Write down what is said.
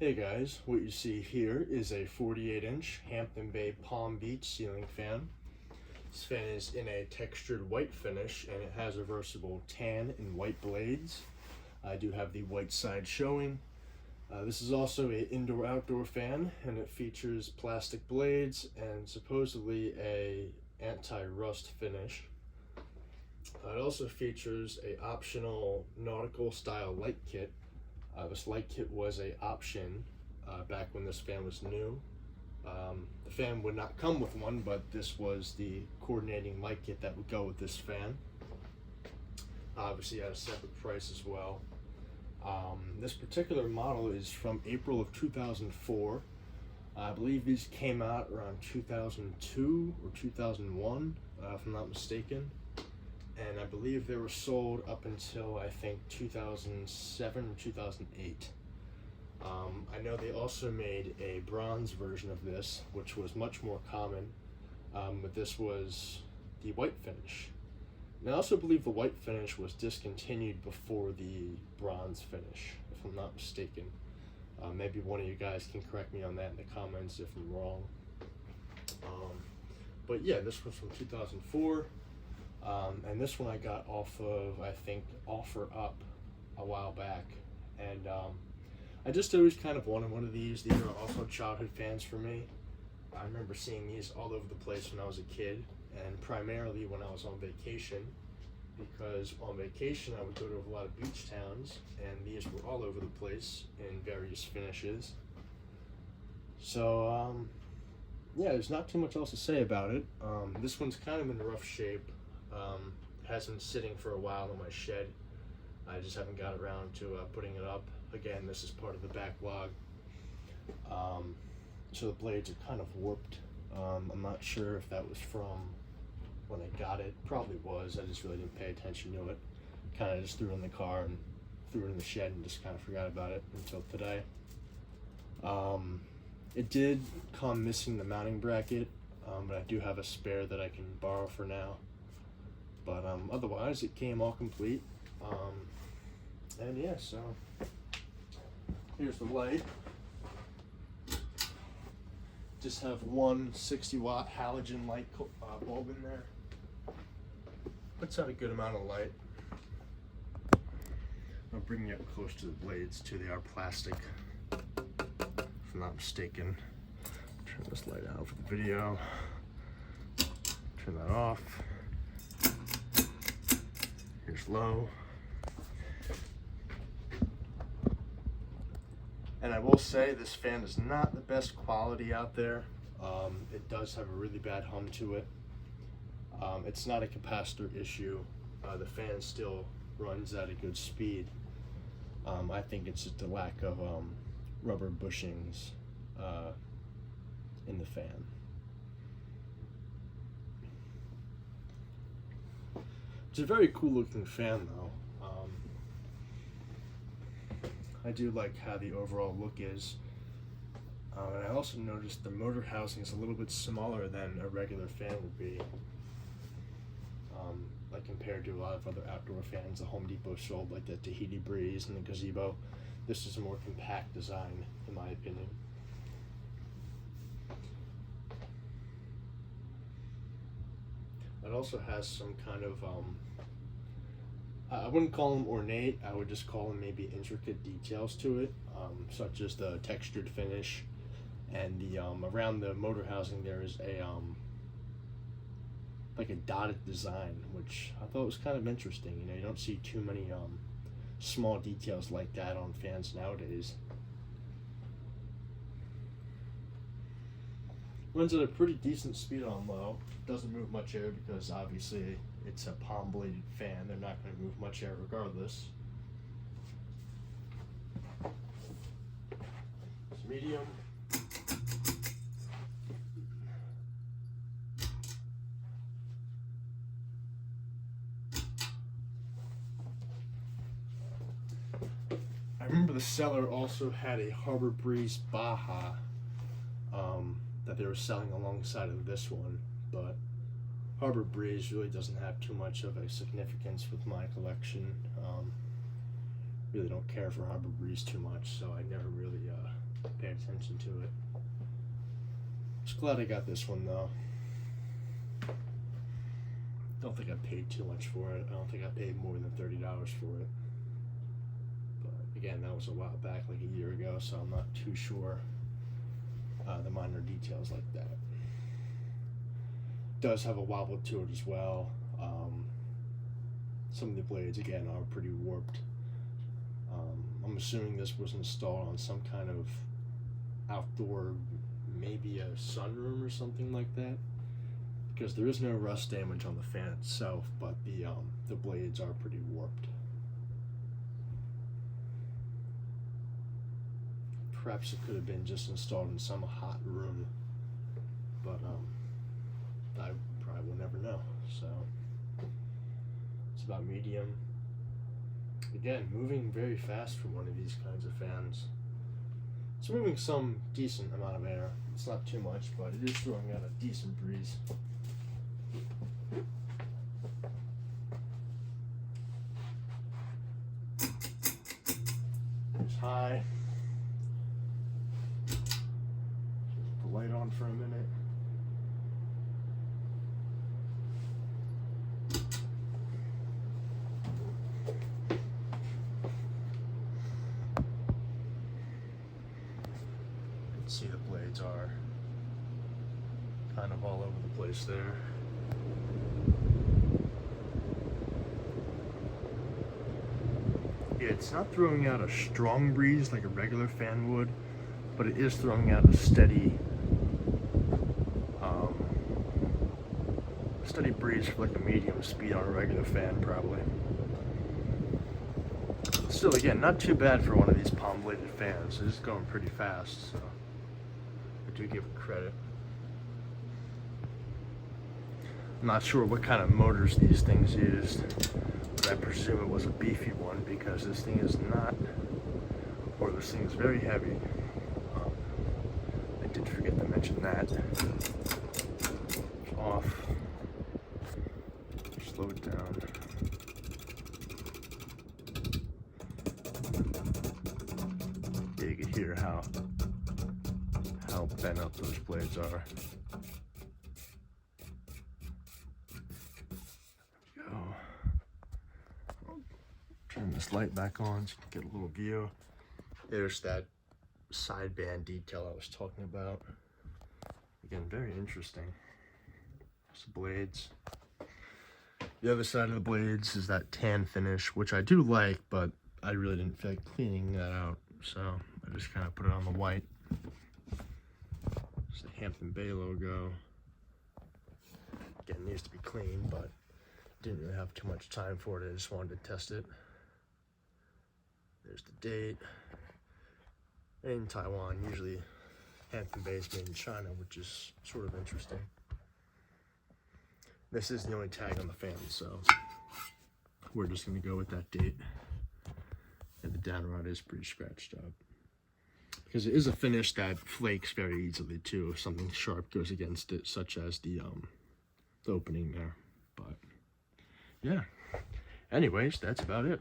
Hey guys, what you see here is a 48-inch Hampton Bay Palm Beach ceiling fan. This fan is in a textured white finish and it has reversible tan and white blades. I do have the white side showing. This is also an indoor-outdoor fan and it features plastic blades and supposedly a anti-rust finish. It also features a optional nautical style light kit. This light kit was an option back when this fan was new. The fan would not come with one, but this was the coordinating light kit that would go with this fan. Obviously at a separate price as well. This particular model is from April of 2004. I believe these came out around 2002 or 2001, if I'm not mistaken. And I believe they were sold up until I think 2007 or 2008. I know they also made a bronze version of this, which was much more common, but this was the white finish. And I also believe the white finish was discontinued before the bronze finish, if I'm not mistaken. Maybe one of you guys can correct me on that in the comments if I'm wrong. But yeah, this was from 2004. And this one I got off of, I think, OfferUp a while back. And I just always kind of wanted one of these. These are also childhood fans for me. I remember seeing these all over the place when I was a kid, and primarily when I was on vacation, because on vacation I would go to a lot of beach towns, and these were all over the place in various finishes. So, yeah, there's not too much else to say about it. This one's kind of in rough shape. Has been sitting for a while in my shed. I just haven't got around to putting it up. Again, this is part of the backlog. So the blades are kind of warped. I'm not sure if that was from when I got it. Probably was. I just really didn't pay attention to it. Kind of just threw it in the car and threw it in the shed and just kind of forgot about it until today. It did come missing the mounting bracket, but I do have a spare that I can borrow for now. But otherwise, it came all complete. And yeah, so here's the light. Just have one 60-watt halogen light bulb in there. Puts out a good amount of light. I'll bring you up close to the blades too. They are plastic, if I'm not mistaken. Turn this light out for the video. Turn that off. Here's low. And I will say this fan is not the best quality out there. It does have a really bad hum to it. It's not a capacitor issue. The fan still runs at a good speed. I think it's just a lack of rubber bushings in the fan. It's a very cool looking fan though. I do like how the overall look is. And I also noticed the motor housing is a little bit smaller than a regular fan would be. Like compared to a lot of other outdoor fans the Home Depot sold, like the Tahiti Breeze and the Gazebo. This is a more compact design, in my opinion. It also has some kind of, I wouldn't call them ornate, I would just call them maybe intricate details to it, such as the textured finish, and the around the motor housing there is a like a dotted design, which I thought was kind of interesting. You know, you don't see too many small details like that on fans nowadays. Runs at a pretty decent speed on low. Doesn't move much air because obviously it's a palm bladed fan. They're not going to move much air regardless. It's medium. I remember the seller also had a Harbor Breeze Baja that they were selling alongside of this one, but Harbor Breeze really doesn't have too much of a significance with my collection. Really don't care for Harbor Breeze too much, so I never really attention to it. Just glad I got this one though. Don't think I paid too much for it. I don't think I paid more than $30 for it. But again, that was a while back, like a year ago, so I'm not too sure the minor details like that. Does have a wobble to it as well. Some of the blades again are pretty warped. I'm assuming this was installed on some kind of outdoor, maybe a sunroom or something like that, because there is no rust damage on the fan itself, but the blades are pretty warped. Perhaps it could have been just installed in some hot room, but I probably will never know. So it's about medium. Again, moving very fast for one of these kinds of fans. It's moving some decent amount of air. It's not too much, but it is throwing out a decent breeze. It's high. Put the light on for a minute. See, the blades are kind of all over the place there. Yeah, it's not throwing out a strong breeze like a regular fan would, but it is throwing out a steady breeze for like a medium speed on a regular fan probably. Still, again, not too bad for one of these palm bladed fans. It's going pretty fast, so I do give it credit. I'm not sure what kind of motors these things used, but I presume it was a beefy one because this thing is not, or this thing is very heavy. I did forget to mention that. It's off. Slow it down. Yeah, you can hear how bent up those blades are. There we go. I'll turn this light back on so you can get a little view. There's that sideband detail I was talking about. Again, very interesting. There's the blades. The other side of the blades is that tan finish, which I do like, but I really didn't feel like cleaning that out, so I just kind of put it on the white. It's the Hampton Bay logo. Again, it needs to be clean, but didn't really have too much time for it. I just wanted to test it. There's the date. In Taiwan, usually Hampton Bay is made in China, which is sort of interesting. This is the only tag on the fan, so we're just going to go with that date. And the down rod is pretty scratched up, because it is a finish that flakes very easily too if something sharp goes against it, such as the opening there. But yeah, anyways, that's about it.